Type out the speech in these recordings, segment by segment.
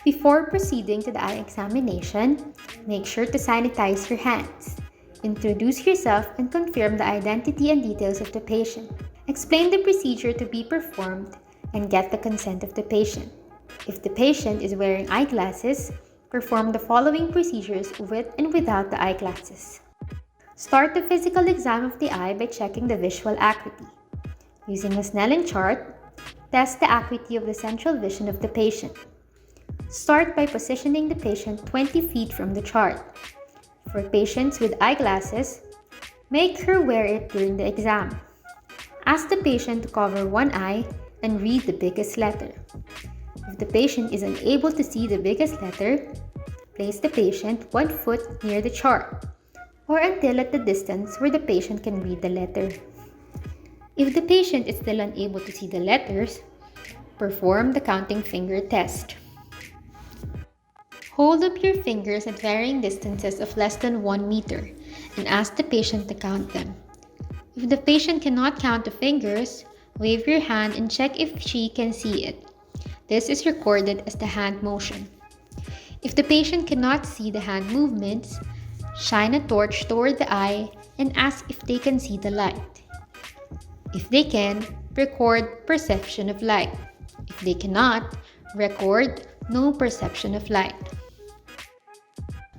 Before proceeding to the eye examination, make sure to sanitize your hands. Introduce yourself and confirm the identity and details of the patient. Explain the procedure to be performed and get the consent of the patient. If the patient is wearing eyeglasses, perform the following procedures with and without the eyeglasses. Start the physical exam of the eye by checking the visual acuity. Using a Snellen chart, test the acuity of the central vision of the patient. Start by positioning the patient 20 feet from the chart. For patients with eyeglasses, make her wear it during the exam. Ask the patient to cover one eye and read the biggest letter. If the patient is unable to see the biggest letter, place the patient 1 foot near the chart, or until at the distance where the patient can read the letter. If the patient is still unable to see the letters, perform the counting finger test. Hold up your fingers at varying distances of less than 1 meter and ask the patient to count them. If the patient cannot count the fingers, wave your hand and check if she can see it. This is recorded as the hand motion. If the patient cannot see the hand movements, shine a torch toward the eye and ask if they can see the light. If they can, record perception of light. If they cannot, record no perception of light.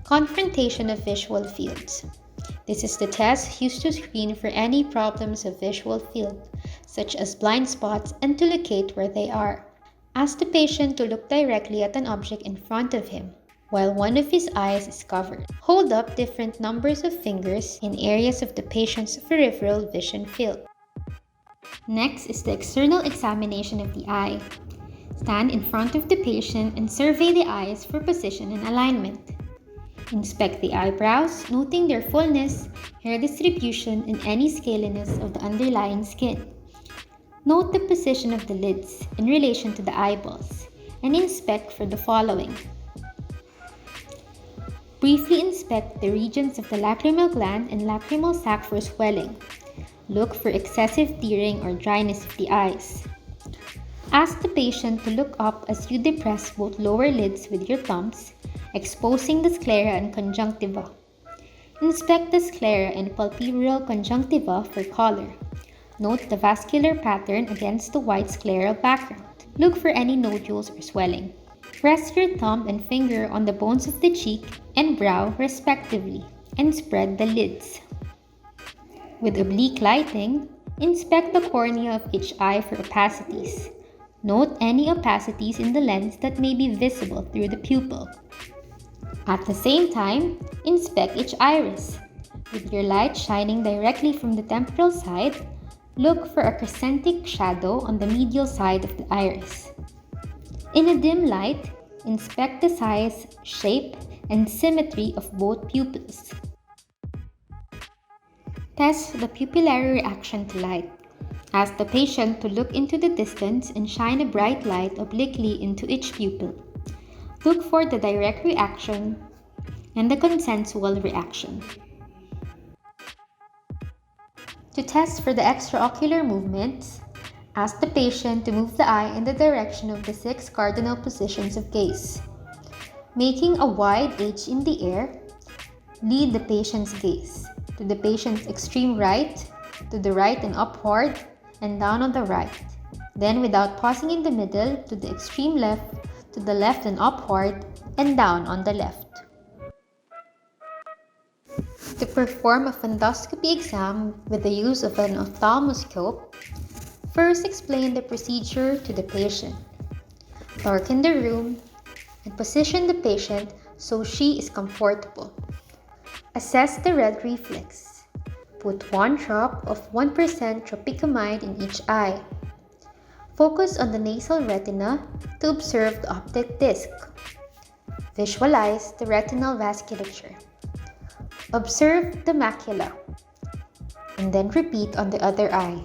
Confrontation of visual fields. This is the test used to screen for any problems of visual field, such as blind spots, and to locate where they are. Ask the patient to look directly at an object in front of him, while one of his eyes is covered. Hold up different numbers of fingers in areas of the patient's peripheral vision field. Next is the external examination of the eye. Stand in front of the patient and survey the eyes for position and alignment. Inspect the eyebrows, noting their fullness, hair distribution, and any scaliness of the underlying skin. Note the position of the lids in relation to the eyeballs, and inspect for the following. Briefly inspect the regions of the lacrimal gland and lacrimal sac for swelling. Look for excessive tearing or dryness of the eyes. Ask the patient to look up as you depress both lower lids with your thumbs, exposing the sclera and conjunctiva. Inspect the sclera and palpebral conjunctiva for color. Note the vascular pattern against the white scleral background. Look for any nodules or swelling. Rest your thumb and finger on the bones of the cheek and brow respectively, and spread the lids. With oblique lighting, inspect the cornea of each eye for opacities. Note any opacities in the lens that may be visible through the pupil. At the same time, inspect each iris. With your light shining directly from the temporal side, look for a crescentic shadow on the medial side of the iris. In a dim light, inspect the size, shape, and symmetry of both pupils. Test the pupillary reaction to light. Ask the patient to look into the distance and shine a bright light obliquely into each pupil. Look for the direct reaction and the consensual reaction. To test for the extraocular movements, ask the patient to move the eye in the direction of the 6 cardinal positions of gaze. Making a wide H in the air, lead the patient's gaze to the patient's extreme right, to the right and upward, and down on the right. Then, without pausing in the middle, to the extreme left, to the left and upward, and down on the left. To perform a fundoscopy exam with the use of an ophthalmoscope, first explain the procedure to the patient. Darken the room and position the patient so she is comfortable. Assess the red reflex. Put 1 drop of 1% tropicamide in each eye. Focus on the nasal retina to observe the optic disc. Visualize the retinal vasculature. Observe the macula, and then repeat on the other eye.